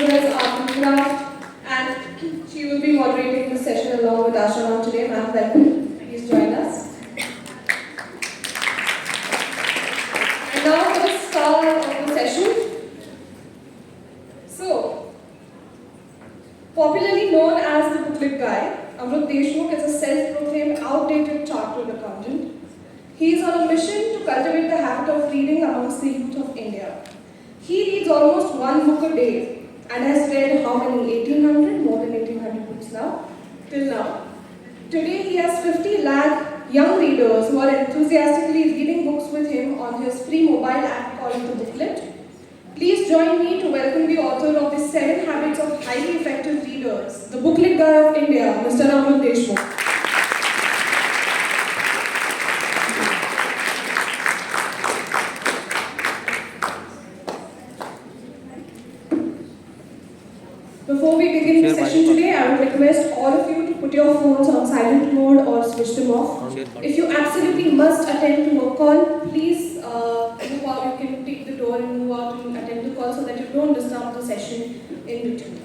well as art and craft, and she will be moderating the session along with Asha today. Ma'am, welcome. Please join us. And now for the star of the session. So, popularly known as the Booklet Guy, Amrut Deshmukh is a self-proclaimed outdated chartered accountant. He is on a mission to cultivate the habit of reading amongst the youth of India. He reads almost one book a day and has read how many? 1800? More than 1800 books now? Till now. Today he has 50 lakh young readers who are enthusiastically reading books with him on his free mobile app called The Booklet. Please join me to welcome the author of the 7 Habits of Highly Effective Readers, the Booklet Guy of India, Mr. Amrut Deshmukh. Before we begin the session today, I would request all of you to put your phones on silent mode or switch them off. If you absolutely must attend to a call, please move out. You can take the door and move out and attend the call so that you don't disturb the session in between.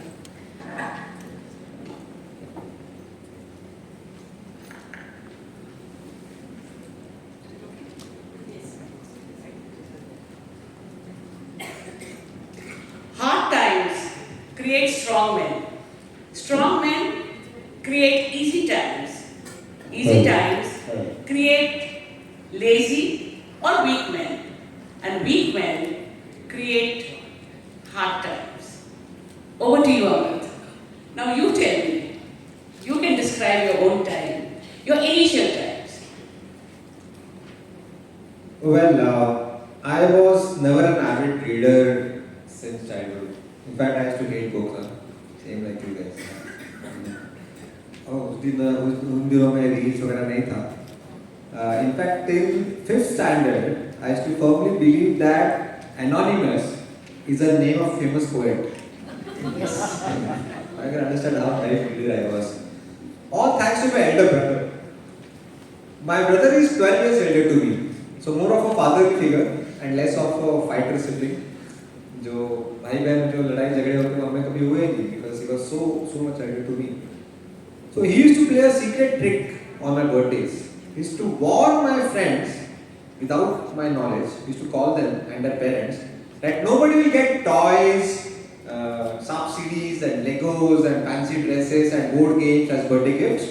Hard times create strong men. Strong men create easy times. Easy times create lazy or weak men. And weak men create hard times. Over to you, Amrut. Now you tell me, you can describe your own time, your initial times. Well, I was never an avid reader since childhood. In fact, I used to hate books. Same like you guys. उस दिनों में reels वगैरह नहीं था. In fact, till 5th standard, I used to firmly believe that Anonymous is a name of famous poet. Yes. I can understand how naive I was. All thanks to my elder brother. My brother is 12 years elder to me, so more of a father figure and less of a fighter sibling. जो भाई बहन जो लड़ाई झगड़े होते हैं हमें कभी हुए नहीं because he was so much elder to me. So he used to play a secret trick on my birthdays. He used to warn my friends without my knowledge. He used to call them and their parents that nobody will get toys, subsidies and Legos and fancy dresses and board games as birthday gifts.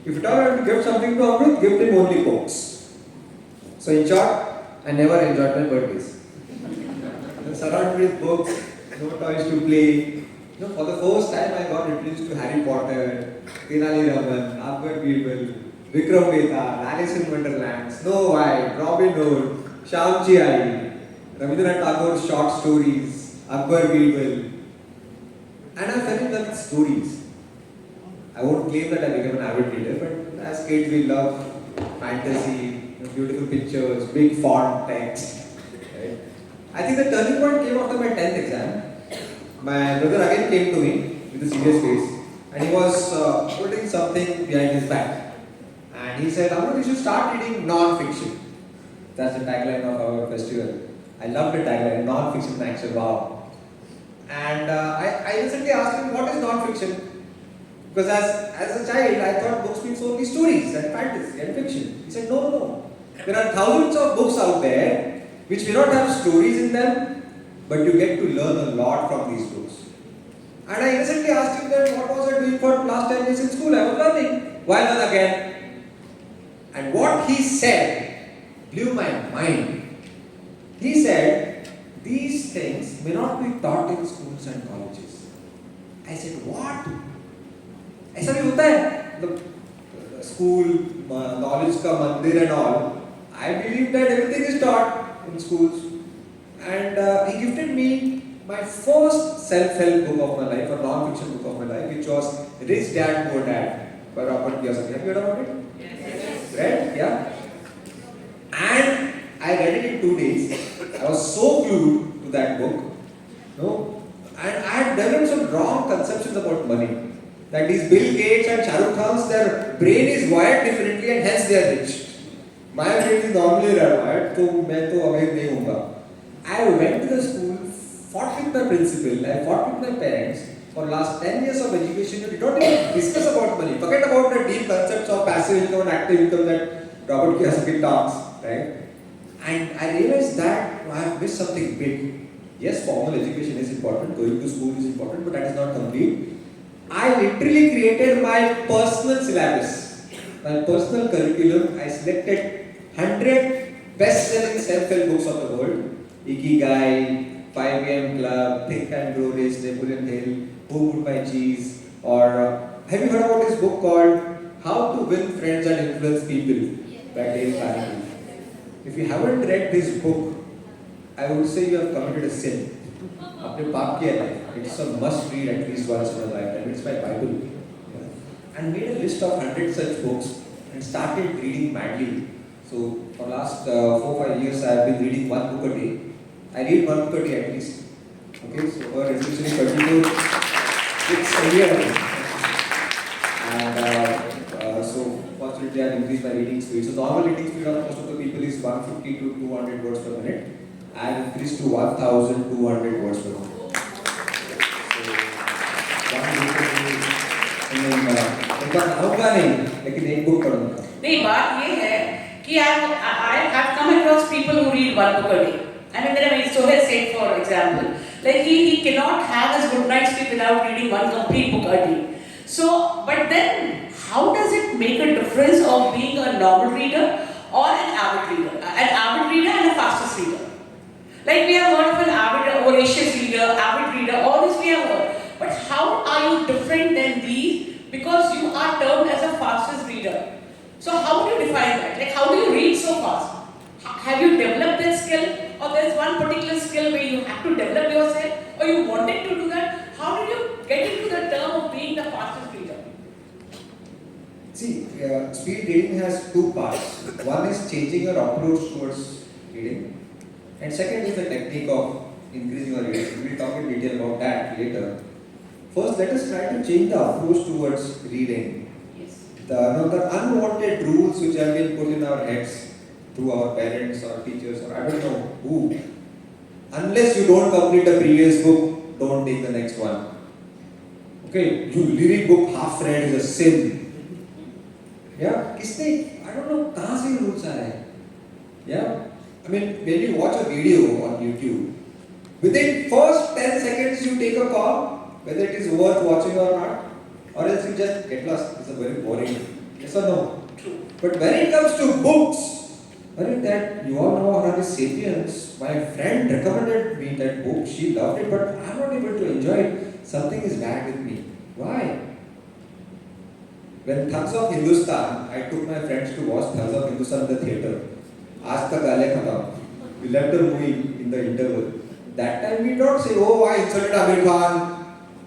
If you have to give something to Amrut, give him only books. So in short, I never enjoyed my birthdays. Surrounded with books, no toys to play. For the first time I got introduced to Harry Potter, Tenali Raman, Akbar Birbal, Vikram Mehta, Alice in Wonderland, Snow White, Robin Hood, Shamji Ai, Rabindranath Tagore's short stories, Akbar Birbal. And I fell in love with stories. I won't claim that I became an avid reader, but as kids we love fantasy, beautiful pictures, big font text. Right? I think the turning point came after my 10th exam. My brother again came to me with a serious face and he was holding something behind his back. And he said, Amrut, you should start reading non-fiction. That's the tagline of our festival. I love the tagline, non-fiction action, wow. And I recently asked him, what is non-fiction? Because as a child, I thought books means only stories and fantasy and fiction. He said, no. There are thousands of books out there which may not have stories in them, but you get to learn a lot from these books. And I recently asked him that what was I doing for last 10 years in school? I was learning. Why not again? And what he said blew my mind. He said, these things may not be taught in schools and colleges. I said, what? ऐसा भी होता है? The school, knowledge का मंदिर and all. I believe that everything is taught in schools. And he gifted me my first self-help book of my life, a non-fiction book of my life, which was Rich Dad, Poor Dad by Robert Kiyosaki. Have you heard about it? Yes. Read? Yeah. And I read it in 2 days. I was so glued to that book. And I had developed some wrong conceptions about money. That these Bill Gates and Shah Rukh Khans, their brain is wired differently and hence they are rich. My brain is normally wired, so मैं तो अमीर नहीं होऊंगा. I went to the school fought with my principal, I fought with my parents. For last 10 years of education, you did not even discuss about money. Forget about the deep concepts of passive income and active income that Robert Kiyosaki talks, right? And I realized that I have missed something big. Yes, formal education is important, going to school is important, but that is not complete. I literally created my personal syllabus, my personal curriculum. I selected 100 best-selling self-help books of the world. Ikigai, 5 AM Club, Think and Grow Rich, Napoleon Hill, Who Would Buy Cheese, or have you heard about this book called How to Win Friends and Influence People by Dale Carnegie? If you haven't read this book, I would say you have committed a sin. आपने पाप किया है. It's a must read at least once in a lifetime. It's my Bible. And made a list of 100 such books and started reading madly. So for last 4-5 years I have been reading one book a day. I read one book a day at least. Okay, so for essentially 22 books a year. And so fortunately I have increased my reading speed. So normal reading speed of most of the people is 150 to 200 words per minute. I have increased to 1,200 words per minute. एक बार आऊँगा नहीं, लेकिन एक book पढ़ूँगा. नहीं, बात ये है कि I have come across people who read one book a day. I mean, there are Sohail Seth, for example, like he cannot have his good night's sleep without reading one complete book a day. So, but then, how does it make a difference of being a normal reader or an avid reader? An avid reader and a fastest reader. Like we have heard of an avid, voracious reader, avid reader, all this we have heard. But how are you different than these? Because you are termed as a fastest reader. So how do you define that? Like how do you read so fast? Have you developed that skill? Or there's one particular skill where you have to develop yourself? Or you wanted to do that? How did you get into the term of being the fastest reader? See, speed reading has two parts. One is changing your approach towards reading. And second is the technique of increasing your reading. We will talk in detail about that later. First, let us try to change the approach towards reading. Yes. The unwanted rules which have been put in our heads through our parents or teachers or I don't know who. Unless you don't complete the previous book, don't take the next one. Okay, you read book half read is a sin. Yeah, I don't know कहाँ से rules आ रहे हैं. Yeah, I mean when you watch a video on YouTube, within first 10 seconds you take a call. Whether it is worth watching or not, or else you just get lost. It's a very boring. Yes or no? True. But when it comes to books, that you all know how this Sapiens. My friend recommended me that book. She loved it, but I'm not able to enjoy it. Something is bad with me. Why? When Thugs of Hindustan, I took my friends to watch Thugs of Hindustan in the theater. Aaj tak gaale khatam. We left the movie in the interval. That time we don't say, oh, I insulted Amir Khan.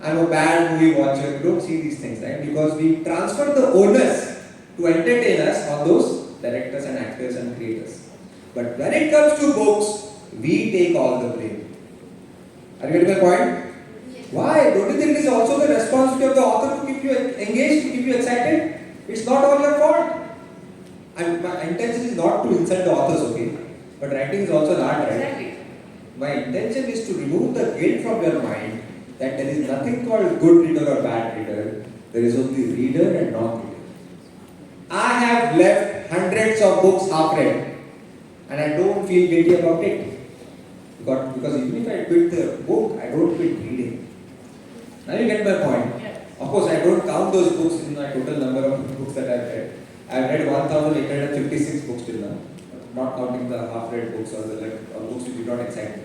I'm a bad movie watcher. We don't see these things, right? Because we transfer the onus to entertain us on those directors and actors and creators. But when it comes to books, we take all the blame. Are you getting my point? Yes. Why? Don't you think it is also the responsibility of the author to keep you engaged, to keep you excited? It's not all your fault. And my intention is not to insult the authors, okay? But writing is also an art, right? Exactly. My intention is to remove the guilt from your mind that there is nothing called good reader or bad reader. There is only reader and non-reader. I have left hundreds of books half read and I don't feel guilty about it. Because even if I quit the book, I don't quit reading. Now you get my point. Yeah. Of course, I don't count those books in my total number of books that I've read. I've read 1,856 books till now, not counting the half read books or the books which did not excite me.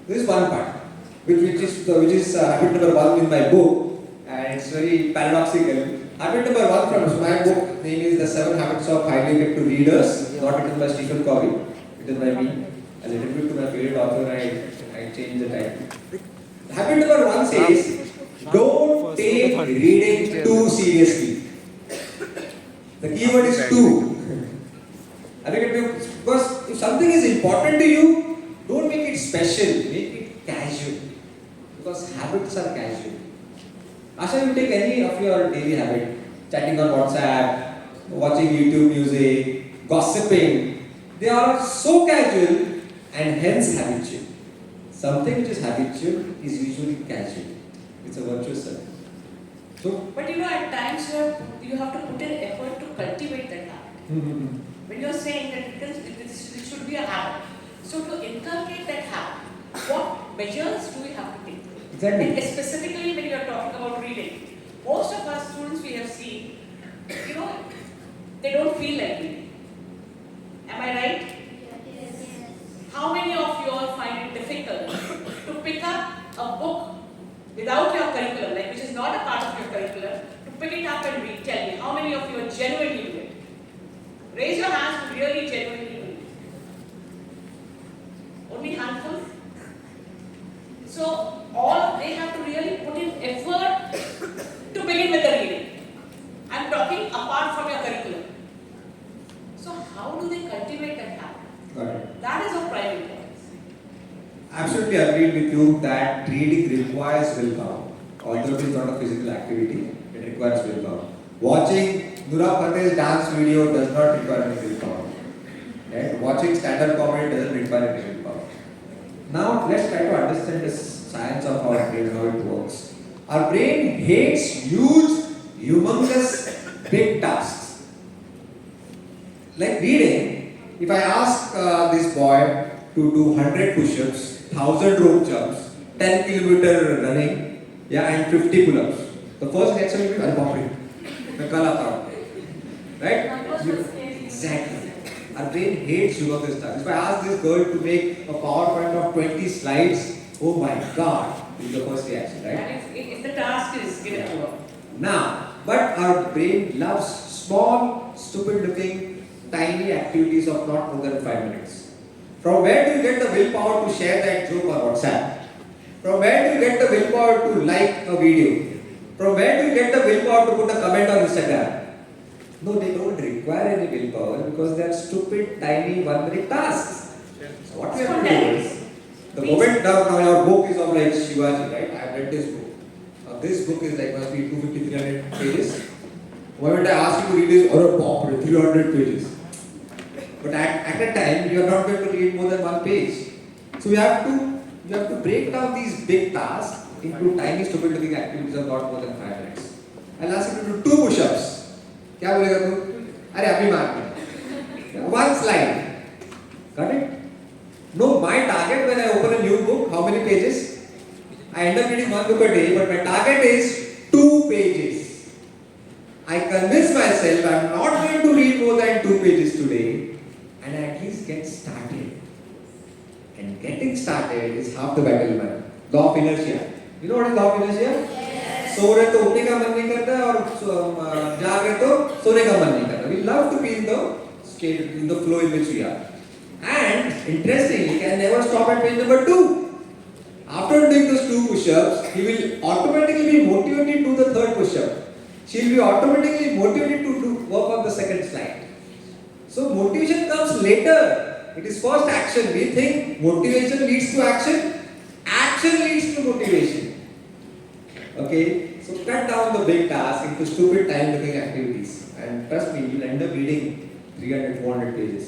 This is one part. Which is habit number 1 in my book, and it's very paradoxical. Habit number 1 from my book name is The 7 Habits of Highly Effective Readers, not written by Stephen Covey, written by me. As a tribute to my favorite author, I changed the title. Habit number 1 says, don't take reading too seriously. The key word is too. Because if something is important to you, don't make it special, make it casual. Because habits are casual. Asha, you take any of your daily habit, chatting on WhatsApp, watching YouTube music, gossiping, they are so casual and hence habitual. Something which is habitual is usually casual. It's a virtuous circle. So, But at times you have to put in effort to cultivate that habit. When you're saying that it should be a habit, so to inculcate that habit, what measures do we have to take? exactly. And specifically when you're talking about reading, most of our students we have seen, they don't feel like reading. Am I right? How many of you all find it difficult to pick up a book without your curriculum, like which is not a part of your curriculum, to pick it up and read? Tell me, how many of you are genuinely doing it? Raise your hands to really genuinely do it. Only handful? So, they have to really put in effort to begin with the reading. I'm talking apart from your curriculum. So, how do they cultivate that habit? Got it. That is of prime importance. Absolutely agreed with you that reading requires willpower. Although it is not a physical activity, it requires willpower. Watching Nura Fateh's dance video does not require any willpower. Right? Watching stand-up comedy doesn't require any willpower. Now let's try to understand the science of our brain, how it works. Our brain hates huge, humongous, big tasks. Like reading, if I ask this boy to do 100 push-ups, 1000 rope jumps, 10 kilometer running, and 50 pull-ups, the first reaction will be, "Arey baap re, main kal aata hu." Right? Exactly. Our brain hates humongous tasks. If I ask this girl to make a PowerPoint of 20 slides, oh my God, is the first reaction, right? And if the task is given to her. Now, but our brain loves small, stupid-looking, tiny activities of not more than 5 minutes. From where do you get the willpower to share that joke on WhatsApp? From where do you get the willpower to like a video? From where do you get the willpower to put a comment on Instagram? No, they don't require any willpower because they are stupid, tiny, 1-minute tasks. So what we have to do is, the moment now your book is of like Shivaji, right? I have read this book. Now this book is like must be 250-300 pages. The moment I ask you to read this, or a pop, 300 pages. But at a time, you are not going to read more than 1 page. So you have to break down these big tasks into tiny, stupid-looking activities of not more than 5 minutes. I'll ask you to do 2 push-ups. क्या बोलेगा तू? अरे अभी मार 1 slide. Got it? No, my target when I open a new book, how many pages? I end up reading 1 book a day, but my target is 2 pages. I convince myself I'm not going to read more than 2 pages today, and I at least get started. And getting started is half the battle, man. Law of inertia. You know what is law of inertia? Yes. सो रहे तो उठने का मन नहीं करता और जाग रहे तो सोने का मन नहीं करता. We love to be in the state, in the flow in which we are. And interestingly, can never stop at page number 2. After doing those 2 push-ups, he will automatically be motivated to do the 3rd push-up. She will be automatically motivated to work on the 2nd slide. So motivation comes later. It is first action. We think motivation leads to action. Action leads to motivation. Okay? So cut down the big task into stupid time-looking activities. And trust me, you'll end up reading 300-400 pages.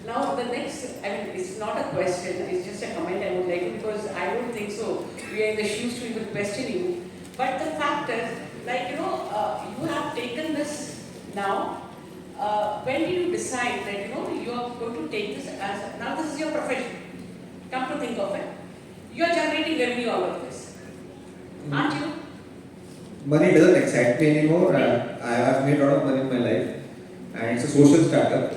Now the next, it's not a question, it's just a comment I would like to, because I don't think so. We are in the shoes to even question you. But the fact is, you have taken this now. When did you decide that, you are going to take this as, now this is your profession. Come to think of it. You are generating revenue out of this. Aren't you? Money doesn't excite me anymore. I have made a lot of money in my life. And it's a social startup.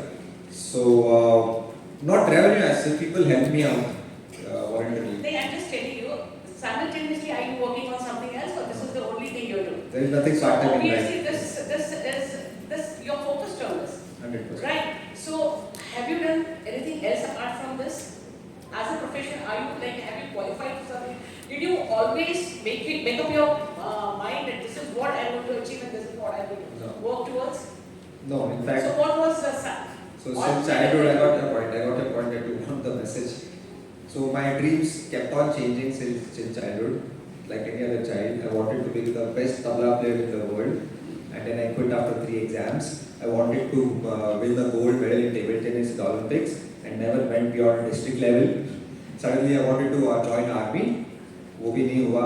So, not revenue as if people help me out voluntarily. I'm just telling you, simultaneously are you working on something else, or this is the only thing you're doing? There is nothing part-time in life. Obviously, this you're focused on this. 100%. Right. So, have you done anything else apart from this? As a profession, have you qualified for something? Did you always make up your mind that this is what I want to achieve and this is what I will work towards? No, in fact. So, what was the So since childhood, I got a point that you want the message. So my dreams kept on changing since childhood. Like any other child, I wanted to be the best tabla player in the world. And then I quit after 3 exams. I wanted to win the gold medal in table tennis in the Olympics and never went beyond district level. Suddenly I wanted to join army. वो भी नहीं हुआ.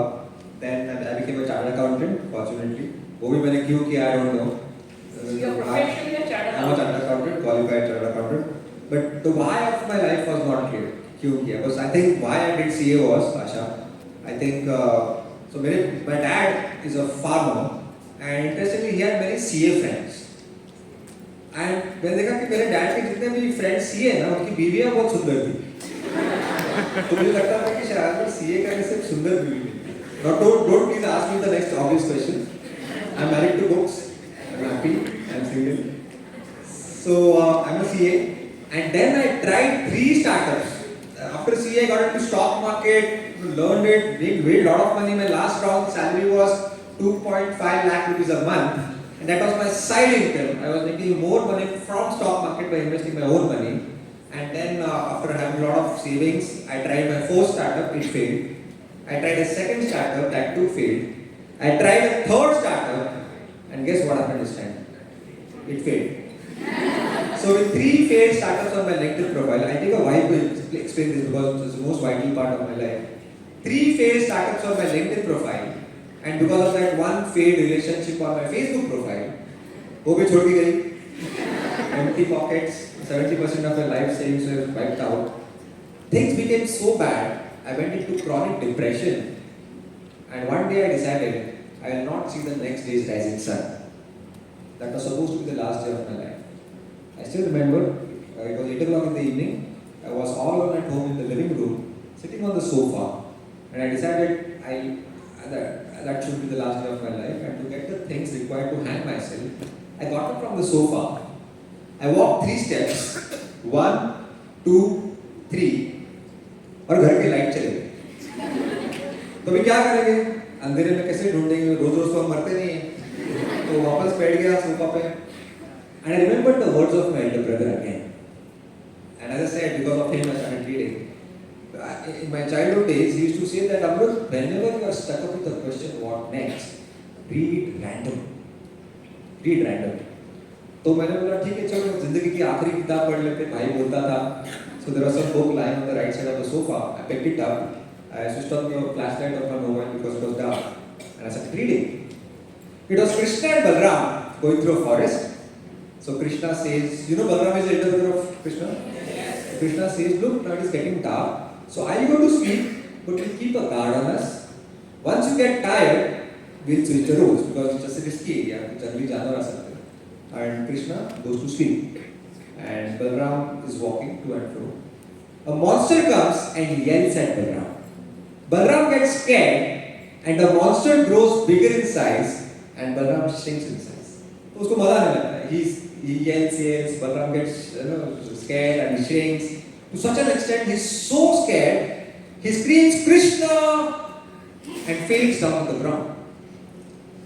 Then I became a chartered accountant, fortunately. वो भी मैंने क्यों किया, I don't know. Your profession is chartered I'm a chartered accountant, qualified chartered accountant. But the why of my life was not clear. क्यों किया? Because I think why I did CA was, Asha, I think, so my dad is a farmer and interestingly he had many CA friends. And मैंने देखा कि मेरे dad के जितने भी friends CA हैं ना, उनकी बीवियां बहुत सुंदर थी. तो मुझे लगता था कि शायद सीए करने से सुंदर बीवी मिली. Now don't please ask me the next obvious question. I'm married to books. I'm happy. I'm single. So I'm a CA, and then I tried 3 startups. After CA, I got into stock market, learned it, made a lot of money. My last round salary was 2.5 lakh rupees a month. And that was my side income. I was making more money from stock market by investing my own money. And then after having a lot of savings, I tried my 4th startup, it failed. I tried a 2nd startup, that too failed. I tried a 3rd startup, and guess what happened this time? It failed. So with 3 failed startups on my LinkedIn profile, I take a while to explain this because it's the most vital part of my life. 3 failed startups on my LinkedIn profile. And because of that one failed relationship on my Facebook profile, वो भी छोड़ दी गई. Empty pockets, 70% of my life savings were wiped out. Things became so bad, I went into chronic depression. And one day I decided I will not see the next day's rising sun. That was supposed to be the last day of my life. I still remember, it was 8 o'clock in the evening. I was all alone at home in the living room, sitting on the sofa. And I decided that should be the last day of my life, and to get the things required to hang myself, I got up from the sofa. I walked 3 steps, 1, 2, 3, और घर की light चली गई. तो अभी क्या करेंगे? अंधेरे में कैसे ढूंढेंगे? रोज तो हम मरते नहीं हैं. तो वापस बैठ गया सोफा पे. And I remembered the words of my elder brother again. And as I said, because of him, I started reading. In my childhood days, he used to say that, Amrut, whenever you are stuck up with the question, what next? Read random. Read random. तो मैंने बोला ठीक है चलो जिंदगी की आखिरी किताब पढ़ लेते. भाई बोलता था. So there was some book lying on the right side of the sofa. I picked it up. I switched on the flashlight of my mobile because it was dark. And I started reading. It was Krishna and Balram going through a forest. So Krishna says, you know Balram is the elder brother of Krishna? Yes. Krishna says, look, now it is getting dark. So I go to sleep, but we'll keep a guard on us. Once you get tired, we'll switch the roles because it's just a risky area. Generally, jana sakte. And Krishna goes to sleep. And Balram is walking to and fro. A monster comes and yells at Balram. Balram gets scared and the monster grows bigger in size and Balram shrinks in size. तो उसको मजा नहीं लगता है. He yells, Balram gets scared and he shrinks. To such an extent, he's so scared, he screams Krishna and faints down on the ground.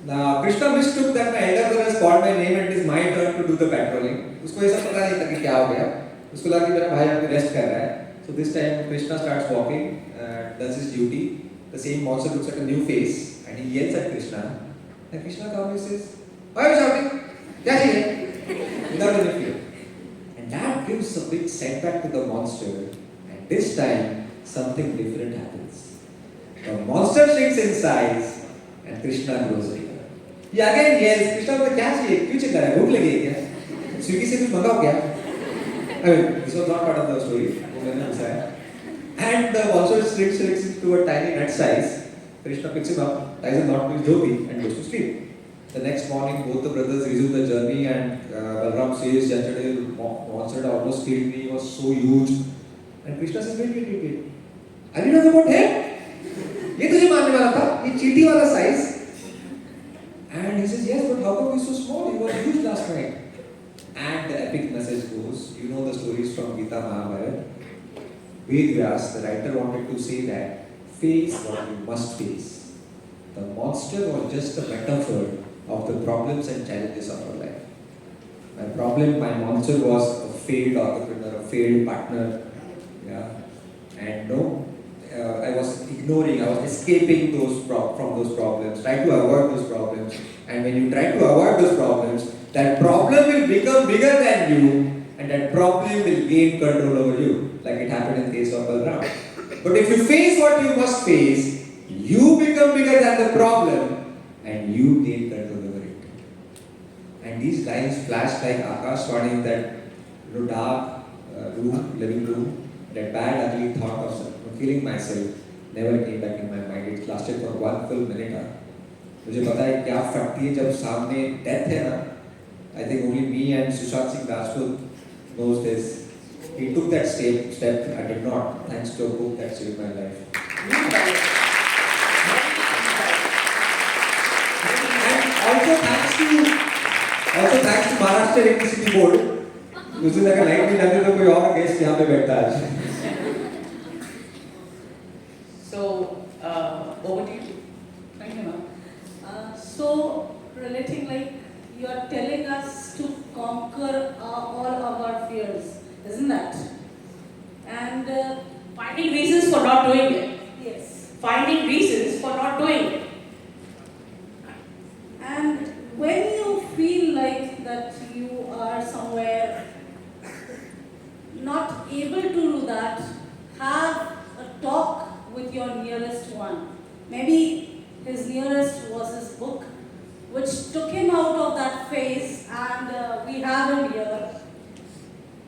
Now, Krishna mistook that my elder brother has called my name and it is my turn to do the patrolling. उसको ऐसा पता नहीं था कि क्या हो गया. उसको लगा कि मेरा भाई अभी रेस्ट कर रहा है. So this time Krishna starts walking, does his duty. The same monster looks at a new face and he yells at Krishna. And Krishna calmly says, why are you shouting? क्या चाहिए? Without any fear. And that gives a big setback to the monster. And this time, something different happens. The monster shrinks in size and Krishna grows bigger. He again yells, Krishna बोलता क्या चाहिए? क्यों चिल्ला रहा है? भूख लगी है क्या? स्विगी से कुछ मंगाओ क्या? I mean, this was not part of the story. And the monster shrinks into a tiny nut size. Krishna picks him up, ties a knot to his dhoti and goes to sleep. The next morning, both the brothers resume the journey and Balram says, yesterday the monster had almost killed me, he was so huge. And Krishna says, wait. Have you heard about him? ये तुझे मारने वाला था, ये चींटी वाला size. And he says, yes, but how come he's so small? He was huge last night. And the epic message goes, you know the stories from Gita Mahabharata. Vyas, the writer, wanted to say that face what you must face. The monster was just a metaphor of the problems and challenges of our life. My monster was a failed entrepreneur, a failed partner. Yeah. And I was ignoring, I was escaping from those problems, trying to avoid those problems. And when you try to avoid those problems, that problem will become bigger than you and that problem will gain control over you, like it happened in the case of Balram. But if you face what you must face, you become bigger than the problem and you gain control over it. And these lines flashed like Akashvani in that dark living room, that bad ugly thought of killing myself never came back in my mind. It lasted for 1 full minute. मुझे पता है क्या फटती है जब सामने death है ना. I think only me and Sushant Singh Rajput knows this. He took that step. I did not, thanks to a book that saved my life. And also thanks to Maharashtra Electricity Board. उस दिन अगर light नहीं जाती तो कोई और guest यहाँ पे बैठता आज. So, over to you. Thank you, ma'am. So, relating like you are telling us to conquer all of our fears, isn't that? And Finding reasons for not doing it. yes. Finding reasons for not doing it. And when you feel like that you are somewhere not able to do that, have a talk with your nearest one. Maybe his nearest was his book, which took him out of that phase, and we have him here.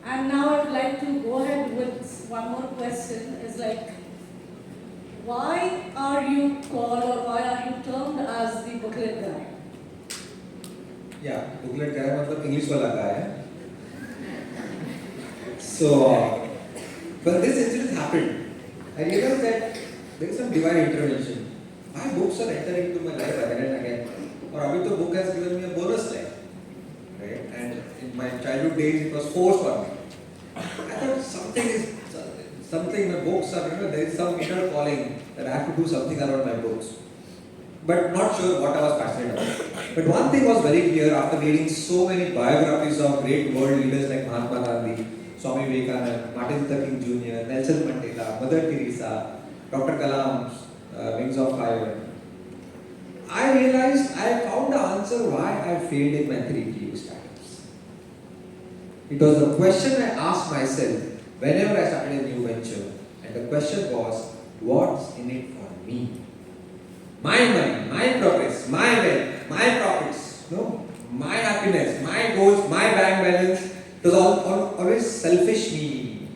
And now I'd like to go ahead with one more question, is like, why are you called or why are you termed as the Booklet Guy? Yeah, Booklet Guy मतलब English वाला guy है. So, when this incident happened, I realized that there is some divine intervention. My books are entering into my life again and again. Or abhi to book has given me a bonus life, right? And in my childhood days, it was forced on me. I thought something. My books are, there is some inner calling that I have to do something around my books. But not sure what I was passionate about. But one thing was very clear after reading so many biographies of great world leaders like Mahatma Gandhi, Swami Vivekananda, Martin Luther King Jr., Nelson Mandela, Mother Teresa, Dr. Kalam's Wings of Fire. I realized I found the answer why I failed in my 3 PU startups. It was a question I asked myself whenever I started a new venture. And the question was, what's in it for me? My money, my progress, my wealth, my profits, my happiness, my goals, my bank balance. It was always selfish me.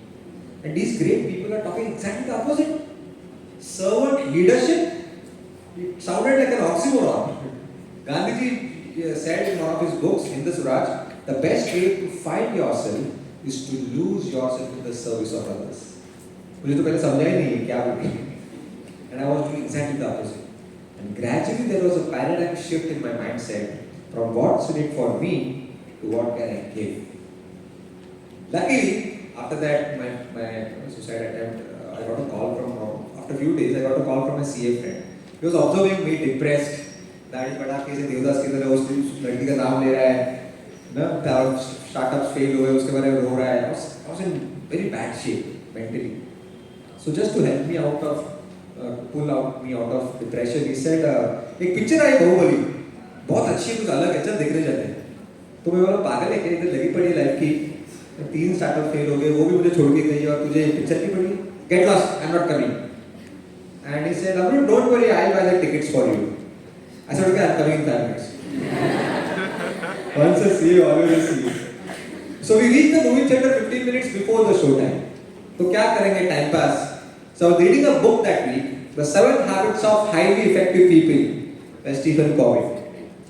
And these great people are talking exactly the opposite. Servant leadership, it sounded like an oxymoron. Gandhiji said in one of his books, in the Suraj, the best way to find yourself is to lose yourself in the service of others. मुझे तो पहले समझा ही नहीं क्या बोली. And I was doing exactly the opposite. And gradually there was a paradigm shift in my mindset from what's in it for me to what can I give. Luckily, after that, my suicide attempt, I got a call from, after a few days, I got a call from a CA friend. He was observing me depressed. दाढ़ी बढ़ा के देवदास की तरह उस लड़की का नाम ले रहा है, ना startups fail हुए उसके बारे में रो रहा है. I was in very bad shape mentally. So just to help me out of pull me out of depression, he said, एक पिक्चर आई बाहुबली, बहुत अच्छी है, कुछ अलग है, चल देखने जाते हैं. तो मैं बोला पागल है क्या, इधर लगी पड़ी लाइफ की, 3 स्टार्टअप फेल हो गए, वो भी मुझे छोड़ के गई और तुझे पिक्चर की पड़ी, get lost, I'm not coming. And he said, Amrut, don't worry, I'll buy the tickets for you. I said, okay, I'm coming in 5 minutes. Once a see, always a see. So we reached the movie theater 15 minutes before the show time. तो क्या करेंगे, time pass. So I was reading a book that week, The 7 Habits of Highly Effective People by Stephen Covey.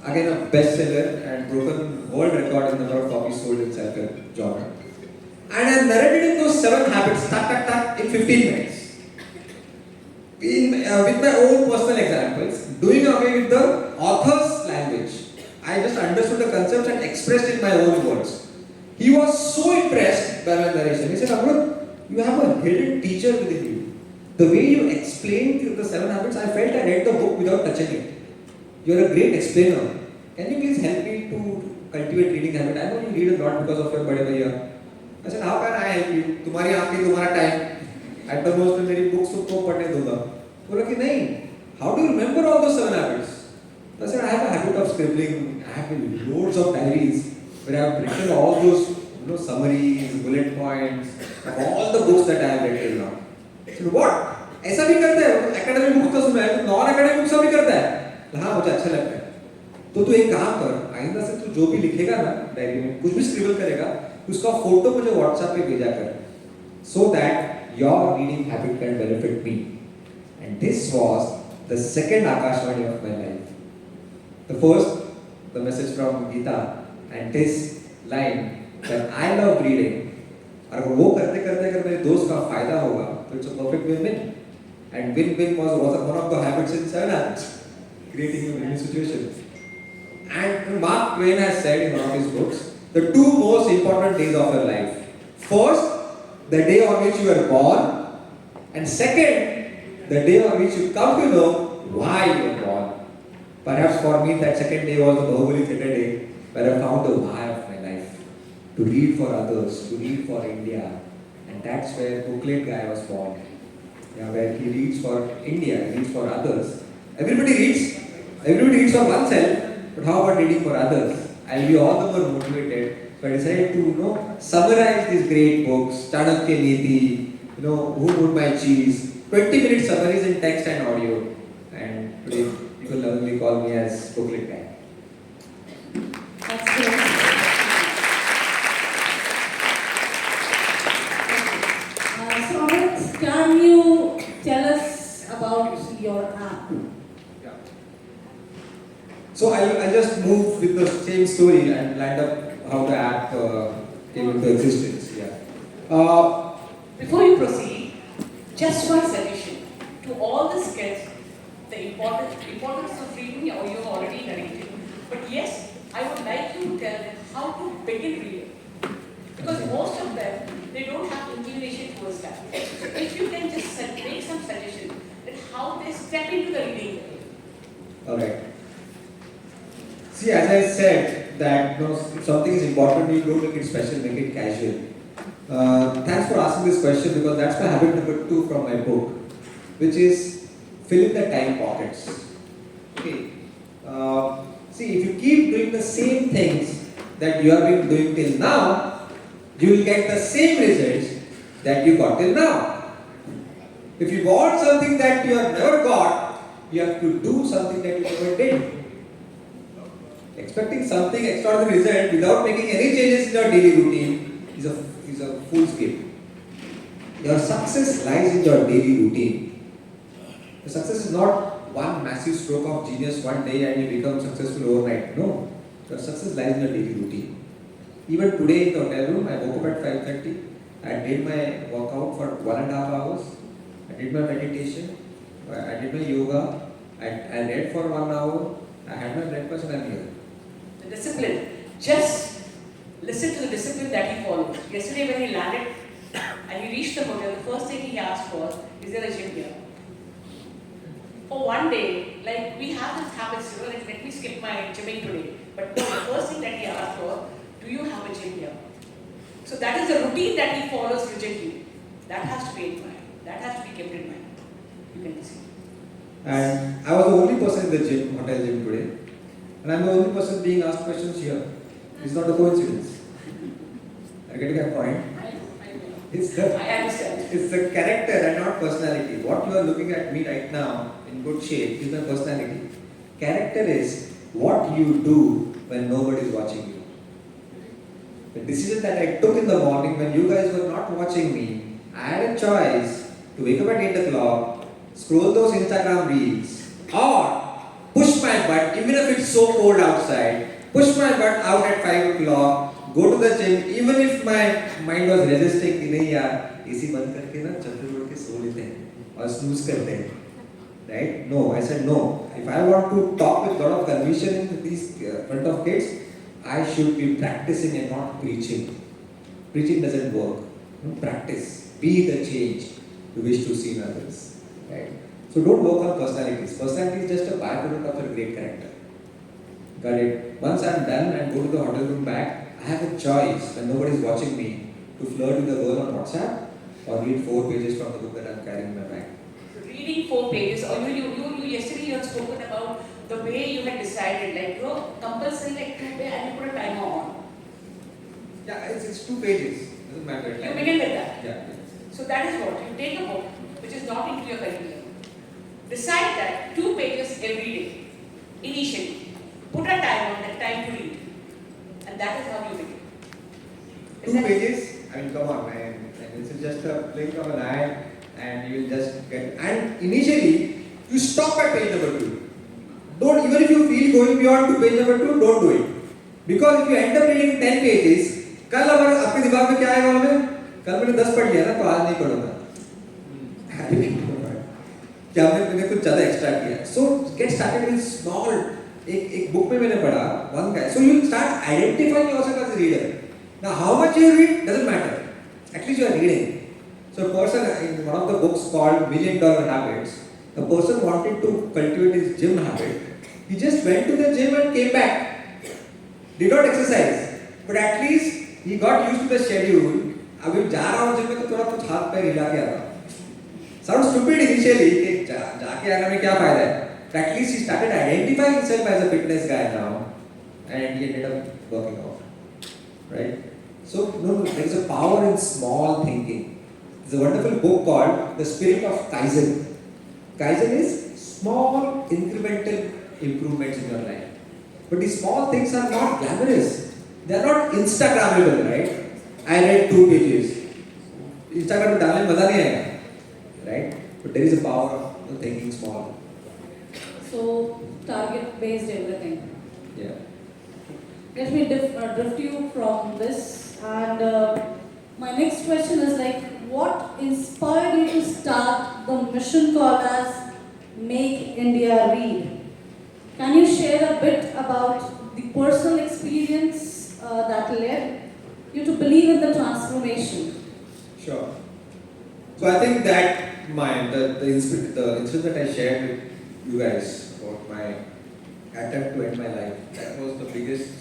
Again a bestseller and broken world record in number of copies sold in self-help genre. And I narrated those 7 habits, in 15 minutes. With my own personal examples, doing away with the author's language. I just understood the concepts and expressed in my own words. He was so impressed by my narration. He said, Amrut, you have a hidden teacher within you. The way you explained the 7 habits, I felt I read the book without touching it. You are a great explainer. Can you please help me to cultivate reading habit? I know you read a lot because of your bade bhaiya. I said, how can I help you? तुम्हारी आँखें, तुम्हारा time. At the most, मैं मेरी books सबको पढ़ने दूँगा. बोला कि नहीं. How do you remember all those 7 habits? I said, I have a habit of scribbling. I have loads of diaries. where I've written all those summaries, bullet points of all the books that I have read till now. So what? ऐसा भी करता है? Academic books तो सुना है, तो non-academic books भी करता है? हाँ, मुझे अच्छा लगता है. तो तू एक काम कर, आइंदा से तू जो भी लिखेगा ना डायरी में, कुछ भी स्क्रिबल करेगा, उसका फोटो मुझे व्हाट्सएप पे भेजा कर, so that your reading habit can benefit me. And this was the second Akashvani of my life. The first, the message from Gita, and this line that I love reading. और वो करते करते अगर मेरे दोस्त का फायदा होगा, तो it's a perfect win-win. And win-win was one of the habits in 7 habits, creating a win-win situation. And Mark Twain has said in one of his books, the two most important days of your life. First, the day on which you were born, and second, the day on which you come to know why you were born. Perhaps for me, that second day was the Bahubali theatre day, where I found the why of my life. To read for others, to read for India. And that's where Booklet Guy was born. Yeah, where he reads for India, he reads for others. Everybody reads for oneself. But how about reading for others? I'll be all the more motivated. So I decided to, summarize these great books, Chanakya Niti, Who Moved My Cheese, 20-minute summaries in text and audio. And today, people lovingly call me as Booklet Guy. That's good. So Amrut, can you tell us about your app? So I'll just move with the same story and land up how the app came into existence. Yeah. Before you proceed, just one suggestion to all the kids, the importance of reading, or you've already narrated. But yes, I would like you to tell them how to begin reading. Because most of them, they don't have inclination towards that. So if you can just make some suggestions that how they step into the reading. Alright. See, as I said, that if something is important, you don't make it special, make it casual. Thanks for asking this question, because that's my habit number 2 from my book, which is fill in the time pockets. Okay. See, if you keep doing the same things that you have been doing till now, you will get the same results that you got till now. If you want something that you have never got, you have to do something that you never did. Expecting something extraordinary result without making any changes in your daily routine is a fool's game. Your success lies in your daily routine. Your success is not one massive stroke of genius one day and you become successful overnight. No. Your success lies in your daily routine. Even today in the hotel room, I woke up at 5:30. I did my workout for 1.5 hours. I did my meditation. I did my yoga. I read for 1 hour. I had my breakfast and I'm here. The discipline. Just listen to the discipline that he followed. Yesterday when he landed and he reached the hotel, the first thing he asked was, is there a gym here? For one day, like we have this habit, like let me skip my gymming today. But no, the first thing that he asked was, do you have a gym here? So that is the routine that he follows rigidly. That has to be in mind. That has to be kept in mind. You can see. And I was the only person in the gym, hotel gym today. And I'm the only person being asked questions here. It's not a coincidence. Are you getting my point? I understand. It's the character and not personality. What you are looking at me right now in good shape is my personality. Character is what you do when nobody is watching you. The decision that I took in the morning when you guys were not watching me, I had a choice to wake up at 8 o'clock, scroll those Instagram reels, or push my butt, even if it's so cold outside, push my butt out at 5 o'clock, go to the gym, even if my mind was resisting, कि नहीं यार, AC बंद करके ना चप्पल उड़ के सो लेते हैं और snooze करते हैं, right? No, I said no. If I want to talk with a lot of conviction in these front of kids, I should be practicing and not preaching. Preaching doesn't work. Practice. Be the change you wish to see in others, right? So don't work on personalities. Personality is just a byproduct of your great character. Got it? Once I'm done and go to the hotel room back, I have a choice when nobody is watching me to flirt with a girl on WhatsApp or read 4 pages from the book that I'm carrying in my bag. So reading 4 pages, or you yesterday you had spoken about the way you had decided, like compulsory like 2 day and you put a timer on. Yeah, it's 2 pages. Doesn't matter. You begin with that. Yeah. So that is what you take a book which is not into your curriculum. Decide that 2 pages every day. Initially, put a time on that time to read, and that is how you begin. 2 pages. I mean, come on, man. This is just a blink of an eye, and you will just get. And initially, you stop at page number 2. Don't, even if you feel going beyond to page number 2, don't do it. Because if you end up reading 10 pages, कल अगर आपके दिमाग में क्या आएगा मालूम है? कल मैंने 10 पढ़ लिया ना, तो आज नहीं पढ़ूंगा. क्या मैंने कुछ ज़्यादा एक्स्ट्रा किया. So get started with small. एक book में मैंने पढ़ा one guy. So you start identifying yourself as a reader. Now how much you read doesn't matter. At least you are reading. So a person in one of the books called $1 Million Habits, the person wanted to cultivate his gym habit. He just went to the gym and came back. Did not exercise, but at least he got used to the schedule. अभी जा रहा हूँ gym में तो थोड़ा कुछ हाथ पैर हिला के आ रहा. Sounds stupid initially कि जाके आने में क्या फायदा है? But at least he started identifying himself as a fitness guy now, and he ended up working out. Right? So no, there is a power in small thinking. There's a wonderful book called The Spirit of Kaizen. Kaizen is small incremental improvements in your life. But these small things are not glamorous. They are not Instagrammable, right? I read 2 pages. Instagram में डालने में मजा नहीं आएगा, right? But there is a power of thinking small. So target based everything. Yeah. Let me drift you from this, and my next question is like, what inspired you to start the mission called as Make India Read? Can you share a bit about the personal experience that led you to believe in the transformation? Sure. So I think that the incident that I shared with you guys about my attempt to end my life, that was the biggest.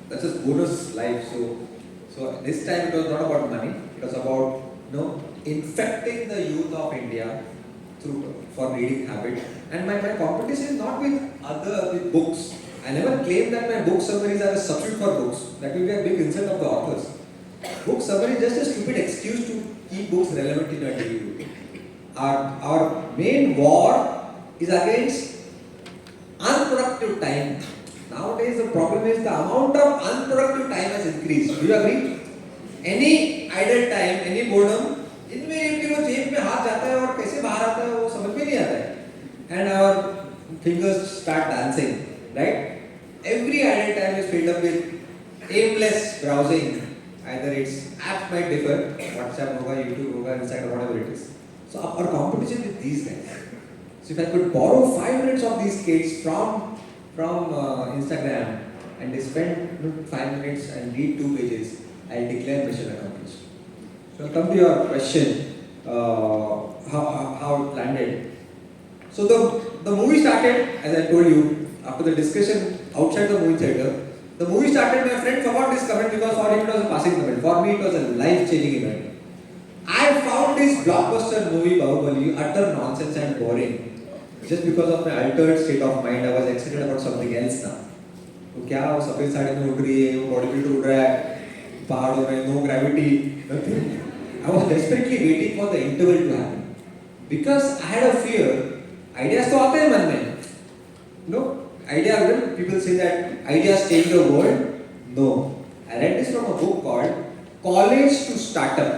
That's a bonus life. So this time it was not about money. It was about infecting the youth of India for reading habit. And my competition is not with books. I never claimed that my book summaries are a substitute for books. That will be a big insult of the authors. Book summary is just a stupid excuse to keep books relevant in our daily routine. Our main war is against unproductive time. Nowadays the problem is the amount of unproductive time has increased. Do you agree? Any idle time, any boredom, इनमें वो जेब में हाथ जाता है और कैसे बाहर आता है वो समझ में नहीं आता है. And our fingers start dancing, right? Every idle time is filled up with aimless browsing. Either its apps might differ, WhatsApp hoga, YouTube hoga, Instagram, whatever it is. So our competition with these guys. So if I could borrow 5 minutes of these kids from Instagram and they spend 5 minutes and read 2 pages, I'll declare mission accomplished. So I'll come to your question, how it landed. So the movie started, as I told you, after the discussion outside the movie theater. The movie started, my friend forgot this comment because for him it was a passing comment. For me it was a life-changing event. I found this blockbuster movie Bahubali utter nonsense and boring. Just because of my altered state of mind, I was excited about something else now. तो क्या वो सफेद साड़ी में उड़ रही है, वो body builder उड़ रहा है, पहाड़ों में no gravity, nothing. I was desperately waiting for the interval to happen. Because I had a fear. Ideas तो आते हैं मन में. People say that ideas change the world. No. I read this from a book called College to Startup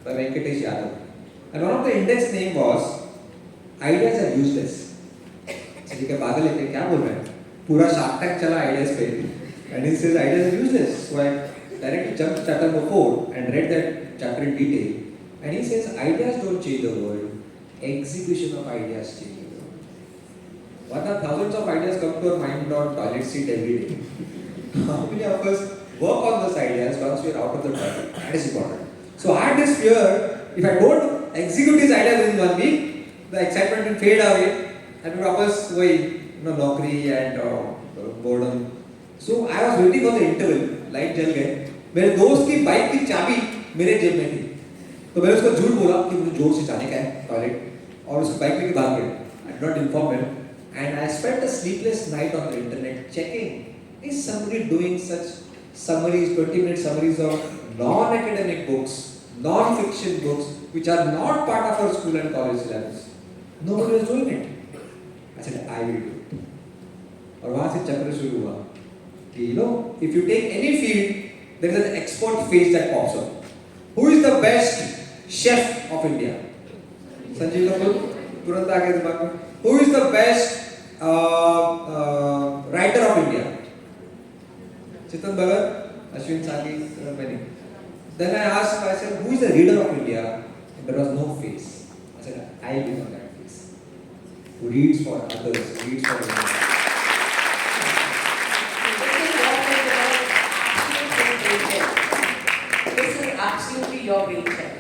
by Venkatesh Yadav. And one of the index name was Ideas are useless. So क्या पागल है क्या बोल रहे हैं? पूरा Shark Tank चला ideas पे. And he says ideas are useless. So I directly jumped to chapter number 4 and read that chapter in detail. And he says ideas don't change the world. Execution of ideas change. Thousands of ideas come to our mind on toilet seat every day. How many of us work on those ideas once we are out of the toilet? That is important. So I had this fear, if I don't execute these ideas within 1 week, the excitement will fade away and we वापस वही नौकरी and boredom. So I was waiting for the interval. Light जल गए. मेरे दोस्त की bike की चाबी मेरे जेब में थी. तो मैंने उसको झूठ बोला कि मुझे जोर से जाने का है टॉयलेट और उसकी बाइक लेके भाग गया. I did not inform him. And I spent a sleepless night on the internet checking, is somebody doing such summaries, 20-minute summaries of non-academic books, non-fiction books, which are not part of our school and college syllabus. Nobody was doing it. I said, I will do it. और वहाँ से चक्र शुरू हुआ कि if you take any field, there is an expert face that pops up. Who is the best chef of India? Sanjeev Kapoor, तुरंत आ गया दिमाग में. Who is the best writer of India? Chetan Bhagat, Ashwin Sali, many. Then I asked myself, who is the reader of India? And there was no face. I said, I will become that face. Who reads for others, reads for others. This is absolutely your brain check.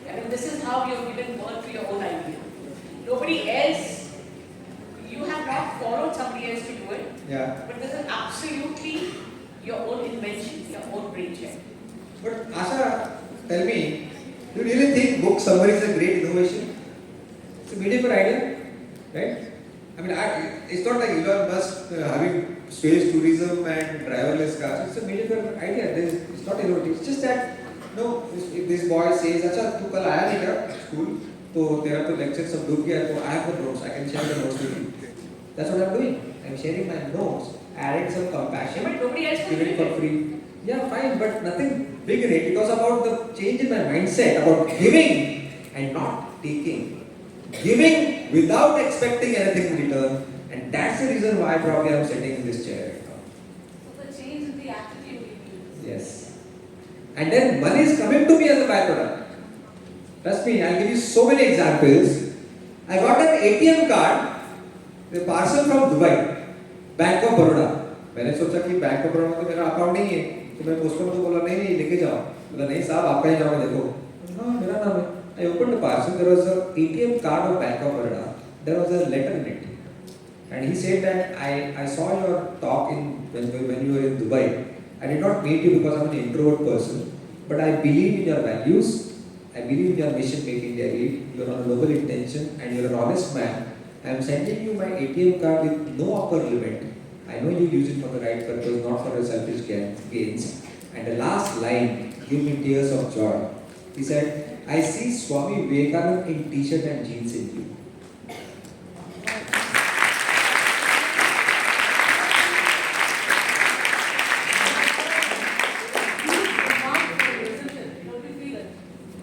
I mean, this is how you've given birth to your own idea. Nobody else, you have not followed somebody else to do it. Yeah. But this is absolutely your own invention, your own brain check. But Asha, tell me, do you really think book summary is a great innovation? It's a beautiful idea, right? I mean, it's not like Elon Musk having space tourism and driverless cars. It's a beautiful idea. It's not innovative. It's just that, if this boy says, "Acha, tu kal aaya nahi kya school? So there are lectures of डूब गया, so I have the notes. I can share the notes with you." That's what I'm doing. I'm sharing my notes, adding some compassion, But nobody else will giving do for it. free. Yeah, fine, but nothing big in it. It was about the change in my mindset about giving and not taking. Giving without expecting anything in return, and that's the reason why probably I'm sitting in this chair right now. So the change in the attitude. Yes. And then money is coming to me as a byproduct. Trust me, I'll give you so many examples. I got an ATM card, a parcel from Dubai, Bank of Baroda. मैंने सोचा कि bank of Baroda में तो मेरा account नहीं है, तो मैं पोस्टमैन को बोला नहीं लेके जाओ. बोला नहीं साहब आपका ही नाम है देखो. हाँ मेरा नाम है. I opened the parcel. There was an ATM card of Bank of Baroda. There was a letter in it, and he said that I saw your talk when you were in Dubai. I did not meet you because I'm an introvert person, but I believe in your values. I believe in your mission making India great. You are on a noble intention and you are an honest man. I am sending you my ATM card with no upper limit. I know you use it for the right purpose, not for your selfish gains. And the last line gave me tears of joy. He said, I see Swami Vivekananda in t-shirt and jeans in you.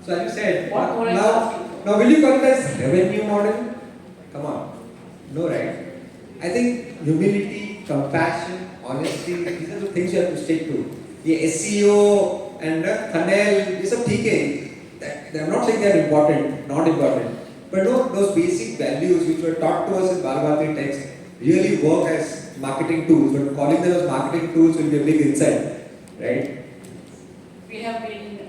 So as you said, now will you call it as revenue model? Come on. No, right? I think humility, compassion, honesty, these are the things you have to stick to. The SEO and thumbnail, these are okay. I'm not saying they are important, not important. But no, those basic values which were taught to us in Balabhati text really work as marketing tools. But calling them as marketing tools will be a big insight, right? We have been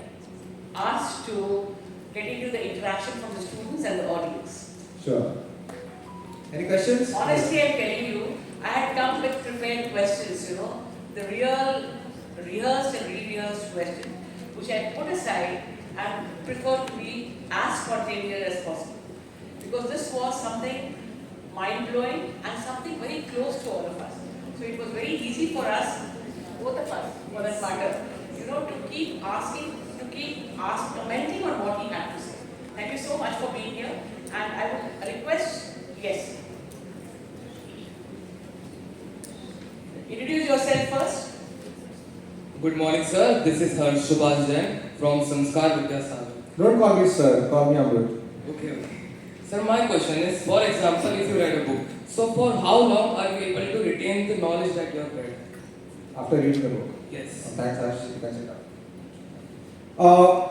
asked to get into the interaction from the students and the audience. Sure. Any questions? Honestly, I'm telling you, I had come with prepared questions, the real rehearsed and re-rehearsed question, which I put aside and prefer to be as spontaneous as possible. Because this was something mind-blowing and something very close to all of us. So it was very easy for us, both of us, for that matter, to keep commenting on what he had to say. Thank you so much for being here. And I would request, yes. Introduce yourself first. Good morning, sir. This is Subhash Jain from Sanskar, Vidya, Sagar. Don't call me sir, call me Amrut. Okay. Sir, my question is, for example, if you write a book, so for how long are you able to retain the knowledge that you have read? After reading the book. Yes. Thanks, Ash. You can sit down.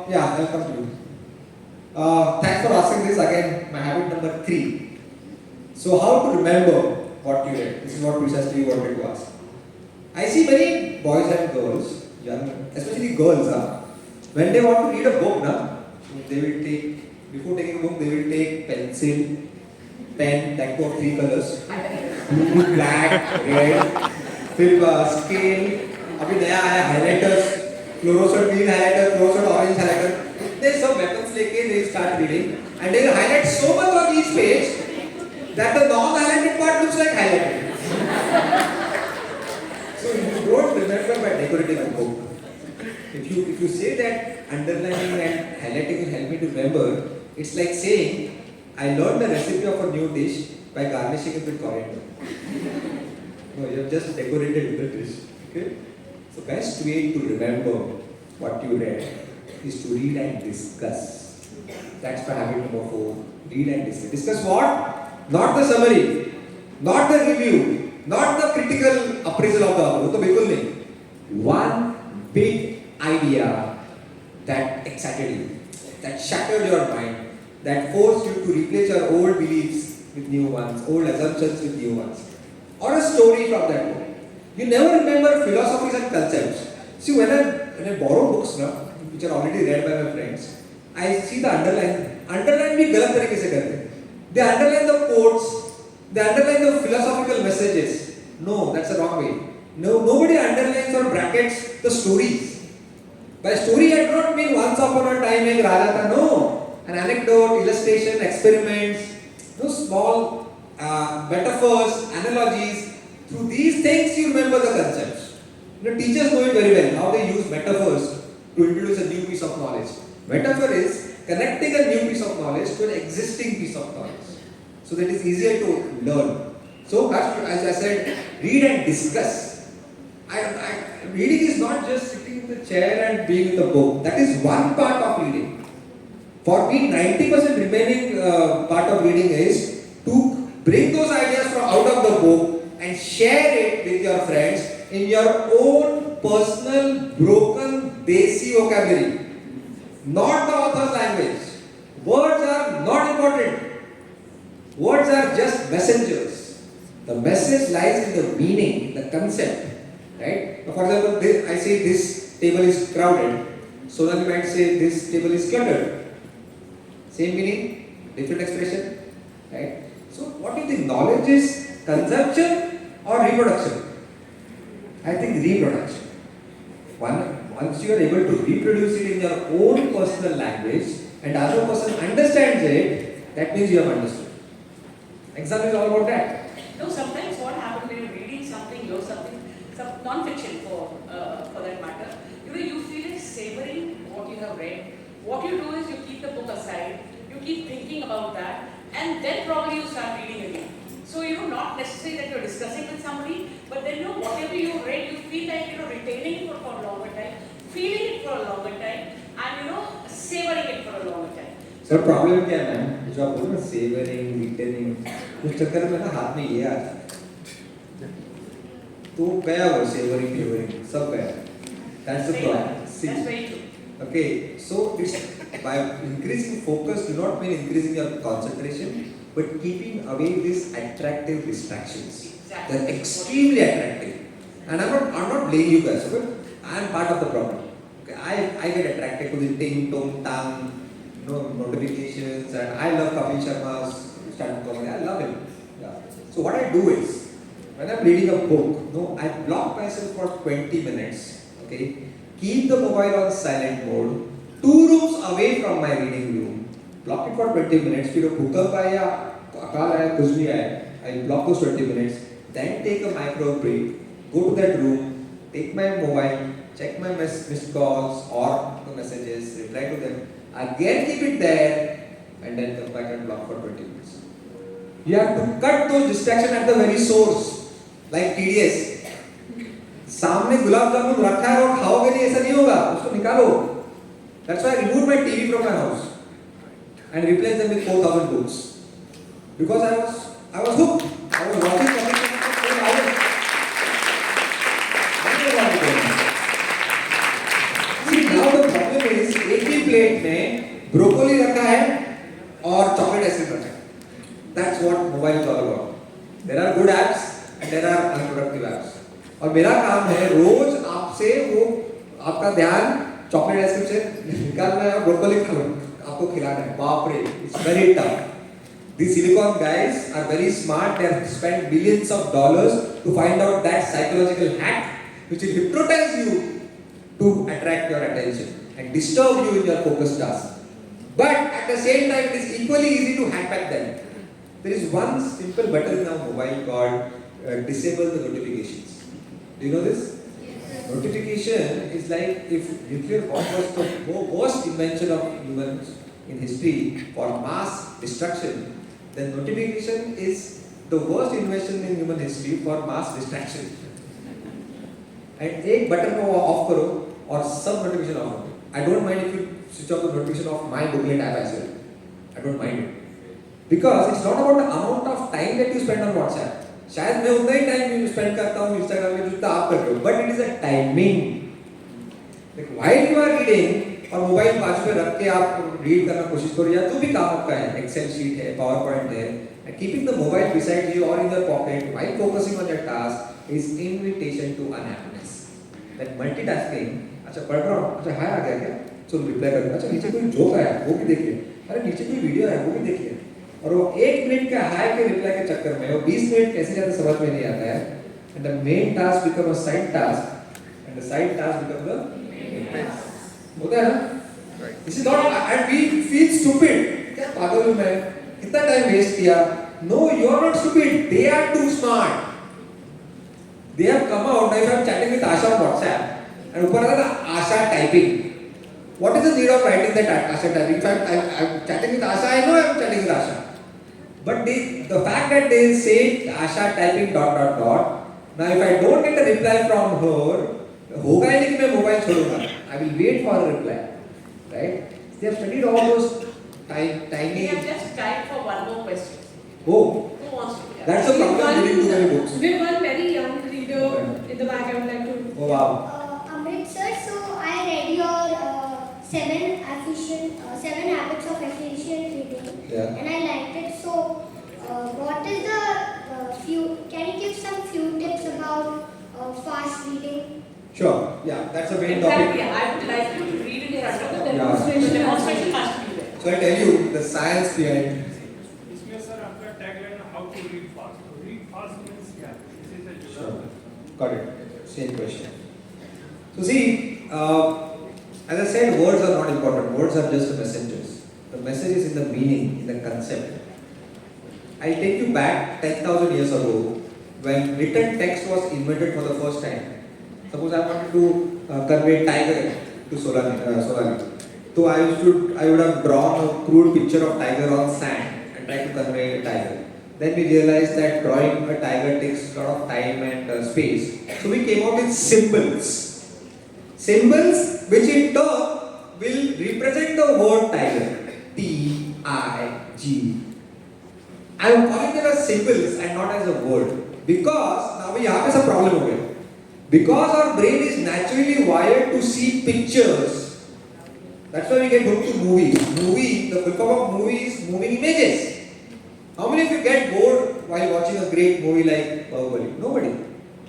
Yeah, I'll come to you. Thanks for asking this again. My habit number 3. So, how to remember what you read? This is what precisely you wanted to ask. I see many boys and girls, young, especially girls, when they want to read a book, they will take, before taking a book, they will take pencil, pen, that of 3 colors, blue, black, red, फिर scale, अभी नया आया highlighters, fluorescent green highlighter, fluorescent orange highlighter. They some weapons लेके they start reading, and they will highlight so much on each page that the non-highlighted part looks like highlighted. So if you don't remember by decorating a book. If you say that underlining and highlighting will help me to remember, it's like saying, I learned the recipe of a new dish by garnishing it with coriander. No, you have just decorated with the dish. Okay? So best way to remember what you read is to read and discuss. That's my habit number 4. Read and discuss. Discuss what? Not the summary, not the review, not the critical appraisal of the book. बिल्कुल नहीं. One big idea that excited you, that shattered your mind, that forced you to replace your old beliefs with new ones, old assumptions with new ones, or a story from that book. You never remember philosophies and concepts. See, when I borrow books now, which are already read by my friends, I see the underline. Underline भी गलत तरीके से करते हैं. They underline the quotes, they underline the philosophical messages. No, that's the wrong way. No, nobody underlines or brackets the stories. By story, I do not mean once upon a time एक राजा था. No, an anecdote, illustration, experiments, no small metaphors, analogies. Through these things, you remember the concepts. Teachers know it very well how they use metaphors to introduce a new piece of knowledge. Metaphor is connecting a new piece of knowledge to an existing piece of knowledge, so that it is easier to learn. So, as I said, read and discuss. Reading is not just sitting in the chair and being in the book. That is one part of reading. For me, 90% remaining part of reading is to bring those ideas from out of the book and share it with your friends in your own personal, broken, desi vocabulary. Not the author's language. Words are not important. Words are just messengers. The message lies in the meaning, the concept. Right? For example, I say this table is crowded. Sonali might say this table is cluttered. Same meaning, different expression. Right? So, what do you think? Knowledge is consumption or reproduction? I think reproduction. Once you are able to reproduce it in your own personal language and the other person understands it, that means you have understood. Example is all about that. No, sometimes what happens when you're reading something, some non-fiction for that matter, you feel like savoring what you have read. What you do is you keep the book aside, you keep thinking about that, and then probably you start reading again. So, not necessarily that you're discussing with somebody, but then, whatever you read, you feel like, retaining it for a longer time, feeling it for a longer time, and, savoring it for a longer time. Sir problem क्या है ma'am, जो आप बोल रहे हैं savouring, retaining, उस चक्कर में ना हाथ में ये आ जाता है, तो गया वो सेवरिंग, फेवरिंग, सब गया. That's the problem. That's very true. Okay, so it's by increasing focus, do not mean increasing your concentration, but keeping away these attractive distractions. Exactly. They're extremely attractive, and I'm not blaming you guys, but I'm part of the problem. Okay, I get attracted to the ting, tong, tang, notifications, and I love Kapil Sharma's stand-up comedy. I love him. Yeah. So what I do is, when I'm reading a book, I block myself for 20 minutes. Okay, keep the mobile on silent mode, 2 rooms away from my reading room. Block it for 20 minutes. फिर भूकंप आया, अकाल आया, कुछ भी आया, I block those 20 minutes. Then take a micro break. Go to that room, take my mobile, check my missed calls or the messages, reply to them. Again keep it there, and then come back and block for 20 minutes. You have to cut those distractions at the very source, like TDS. सामने गुलाब जामुन रखा है और खाओगे नहीं ऐसा नहीं होगा, उसको निकालो. That's why I removed my TV from my house and replaced them with 4,000 books, because I was hooked. I was watching something for 4 hours. See, now the problem is एक ही प्लेट में ब्रोकोली रखा है और chocolate ice cream रखा है. That's what mobile is all about. There are good apps and there are unproductive apps. और मेरा काम है रोज आपसे वो आपका ध्यान चॉकलेट आइसक्रीम से निकालना है और ब्रोकोली आपको खिलाना है. बाप रे, it's very tough. These silicon guys are very smart. They have spent billions of dollars to find out that psychological hack which will hypnotize you to attract your attention and disturb you in your focus task. But at the same time, it is equally easy to hack back them. There is one simple button in our mobile called disable the notifications. Do you know this? Yes. Notification is like if nuclear bomb was the worst invention of humans in history for mass destruction, then notification is the worst invention in human history for mass distraction. And एक button को off करो और सब notification off करो. I don't mind if you switch off the notification of my Booklet app as well. I don't mind it. Because it's not about the amount of time that you spend on WhatsApp. शायद मैं उतना ही time spend करता हूँ Instagram में जितना आप कर रहे हो, but it is a timing. Like while you are reading और मोबाइल बाजू में रख के आप रीड करना कोशिश करो या तो भी काम आपका है, Excel sheet है, PowerPoint है, and keeping the mobile beside you or in your pocket while focusing on your task is invitation to unhappiness. That multitasking, अच्छा पढ़ रहा हूँ, अच्छा हाय आ गया क्या? चलो रिप्लाई कर दूँ, अच्छा नीचे कोई जोक आया, वो भी देखिए, अरे नीचे कोई वीडियो है, वो भी देखिए. और वो 1 मिनट का हाय के रिप्लाई के चक्कर में वो 20 मिनट कैसे जाते समझ में नहीं आता है. And the main task become a side task, and the side task become the main task. होता है ना? This is not, and we feel stupid. क्या पागल हूँ मैं? कितना टाइम वेस्ट किया? No, you are not stupid. They are too smart. They have come out. Now if I am chatting with Asha on WhatsApp, and ऊपर आता है Asha typing. What is the need of writing that Asha typing? If I am chatting with Asha, I know I am chatting with Asha. But the fact that they say Asha typing ... Now if I don't get a reply from her, होगा ही नहीं कि मैं mobile छोड़ूंगा. I will wait for a reply, right? They have studied all those tiny. We have just time for one more question. Oh, Who wants to? that's a problem reading too many books. We have one very young reader in the back. I would like to. Oh wow. Amrit sir, so I read your 7 habits of efficient reading, Yeah. and I liked it. So, what is the Can you give some few tips about fast reading? Sure. Yeah, that's a main Exactly. topic. I would like you to read in front of The them. demonstration. The demonstration must be there. So I tell you the science behind. इसमें sir आपका tagline how to read fast. Read fast means क्या? This is a Sure. Got it. Same question. So see, as I said, words are not important. Words are just the messengers. The message is in the meaning, in the concept. I'll take you back 10,000 years ago when written text was invented for the first time. Suppose I wanted to convey tiger to Sonali. So I would have drawn a crude picture of tiger on sand and tried to convey a tiger. Then we realized that drawing a tiger takes a lot of time and space. So we came out with symbols. Symbols which in turn will represent the word tiger. T-I-G. I am calling them as symbols and not as a word. Because now we have a problem over here. Because our brain is naturally wired to see pictures. That's why we get hooked to movies. The full form of movie is moving images. How many of you get bored while watching a great movie like Bahubali? Nobody.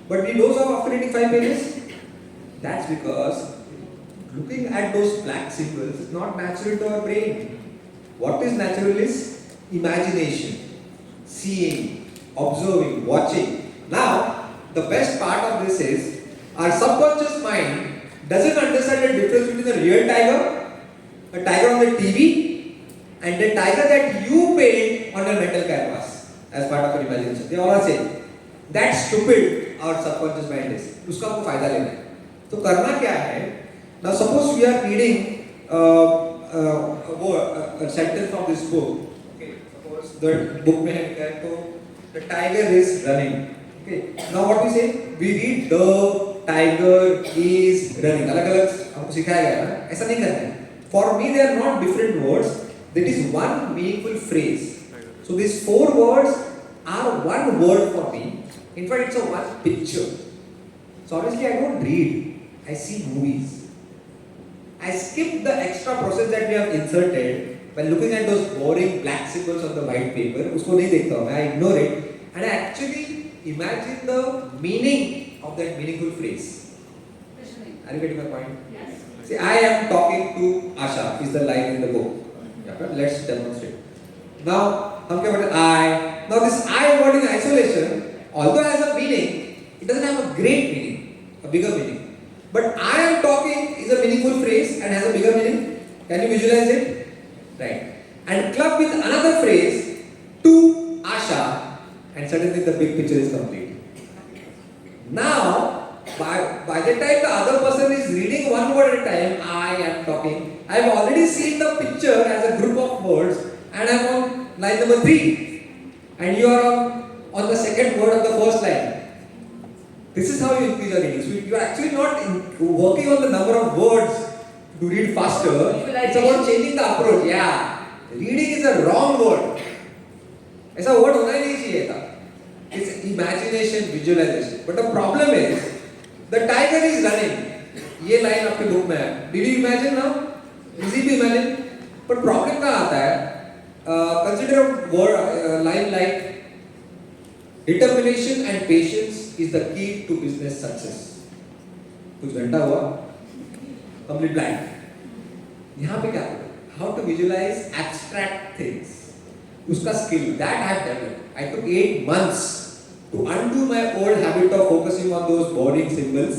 But we doze off after reading 5 pages? That's because looking at those black symbols is not natural to our brain. What is natural is imagination, seeing, observing, watching. Now, the best part of this is our subconscious mind doesn't understand the difference between a real tiger, a tiger on the TV, and the tiger that you paint on a mental canvas as part of your imagination. They all are same. That's stupid. Our subconscious mind is. उसका आपको फायदा लेना है. तो करना क्या है? Now suppose we are reading a sentence from this book. Okay. Suppose the book में है तो the tiger is running. Okay. Now what we say? We read the tiger is running. अलग-अलग हमको सिखाया गया है ना? ऐसा नहीं करना है. For me, they are not different words. That is one meaningful phrase. So these 4 words are one word for me. In fact, it's a one picture. So honestly, I don't read. I see movies. I skip the extra process that we have inserted by looking at those boring black symbols on the white paper. उसको नहीं देखता हूँ. I ignore it, and I actually imagine the meaning of that meaningful phrase. Are you getting my point? Yes. See, I am talking to Asha. Is the line in the book. Yeah, let's demonstrate. Now, हम क्या बोलते हैं? I. Now this I word in isolation, although has a meaning, it doesn't have a great meaning, a bigger meaning. But I am talking is a meaningful phrase and has a bigger meaning. Can you visualize it? Right. And club with another phrase to Asha, and suddenly the big picture is complete. Now, by by the time the other person is reading one word at a time, I am talking. I have already seen the picture as a group of words, and I am on line number 3, and you are on the second word of the first line. This is how you increase your reading. So you are actually not working on the number of words to read faster. It's about changing the approach. Yeah, reading is a wrong word. ऐसा word होना ही नहीं चाहिए था. It's imagination, visualization. But the problem is, the tiger is running. ये line आपके book में है. Did you imagine now? Easy to imagine. But problem कहाँ आता है? Consider a word line like determination and patience is the key to business success. कुछ घंटा हुआ? Complete blank. यहाँ पे क्या? How to visualize abstract things. उसका skill that I have developed. I took 8 months to undo my old habit of focusing on those boring symbols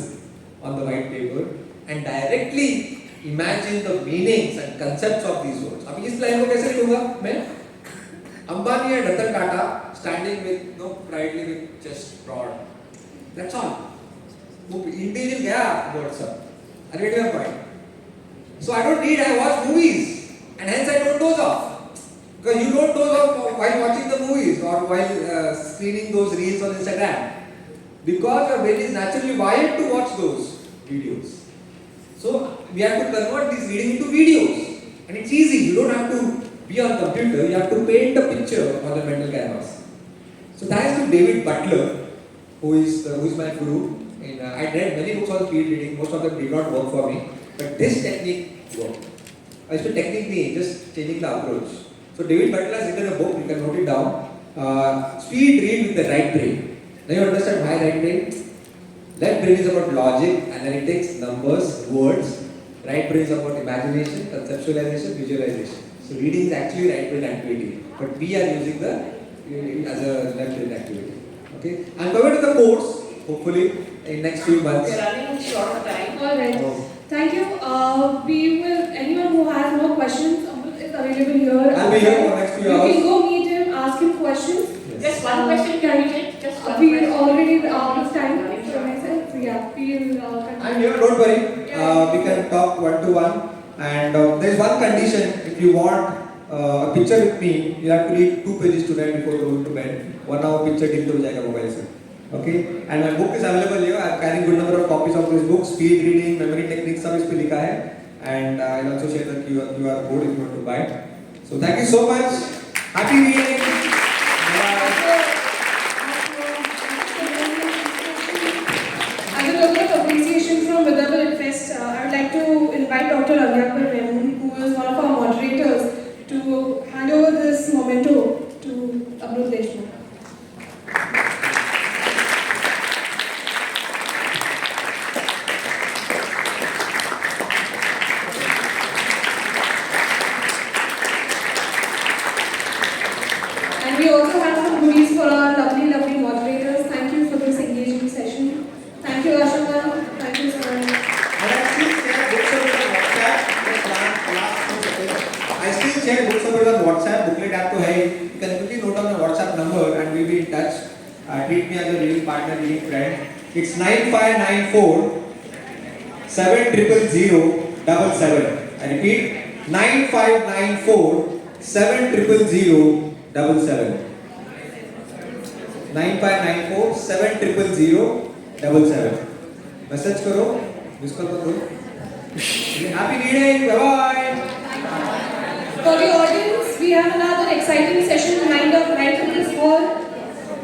on the white paper and directly imagine the meanings and concepts of these words. अब इस line को कैसे लिखूंगा मैं? Ambani and Ratan Tata standing with proudly with chest broad. That's all. वो individual गया word sir. I get your point. So I don't need. I watch movies and hence I don't doze off. Because you don't doze off while watching the movies or while screening those reels on Instagram. Because your brain is naturally wired to watch those videos. So we have to convert this reading into videos. And it's easy. You don't have to be on computer. You have to paint a picture on the mental canvas. So thanks to David Butler, who is my guru. I read many books on speed reading. Most of them did not work for me. But this technique worked. It's a technique means just changing the approach. So David Butler has written a book, you can note it down. Speed read with the right brain. Now you understand why right brain? Left brain is about logic, analytics, numbers, words. Right brain is about imagination, conceptualization, visualization. So reading is actually right brain activity. But we are using the as a left brain activity. Okay? I'm coming to the course, hopefully in next few months. We are running short of time. Alright. Oh. Thank you. We will, anyone who has more questions, Amrut is available here. I'll be here for next few hours. You can go meet him, ask him questions. Yes. Just one question can we take? Just one We question. are already out of time for myself. So yeah, we will continue. I'm here, don't worry. We can talk one to one. And there's one condition. If you want a picture with me, you have to read 2 pages tonight before going to bed. 1 hour picture till to jayega mobile se. Okay? And my book is available here. I'm carrying good number of copies of this book. Speed reading, memory techniques, सब इस पे लिखा है. And I'll also share the QR code if you want to buy it. So thank you so much. Happy reading. As a token of appreciation from Vidya Fest, I would like to invite Dr. Agyakar Mehmood, who is one of our moderators, to hand over this memento to Amrut Deshmukh. And we also have some goodies for our lovely moderators. Thank you for this engaging session. Thank you, Asha ma'am. Thank you, Sonali. I still share books of it on WhatsApp. Booklet app to hai. You can quickly note down my WhatsApp number and we'll be in touch. Treat me as a reading partner, reading friend. It's 9594 7000077. I repeat, 9594 7000077. 9594 7000077. Message करो, miss call करो. Happy reading. Bye bye. For the audience, we have another exciting session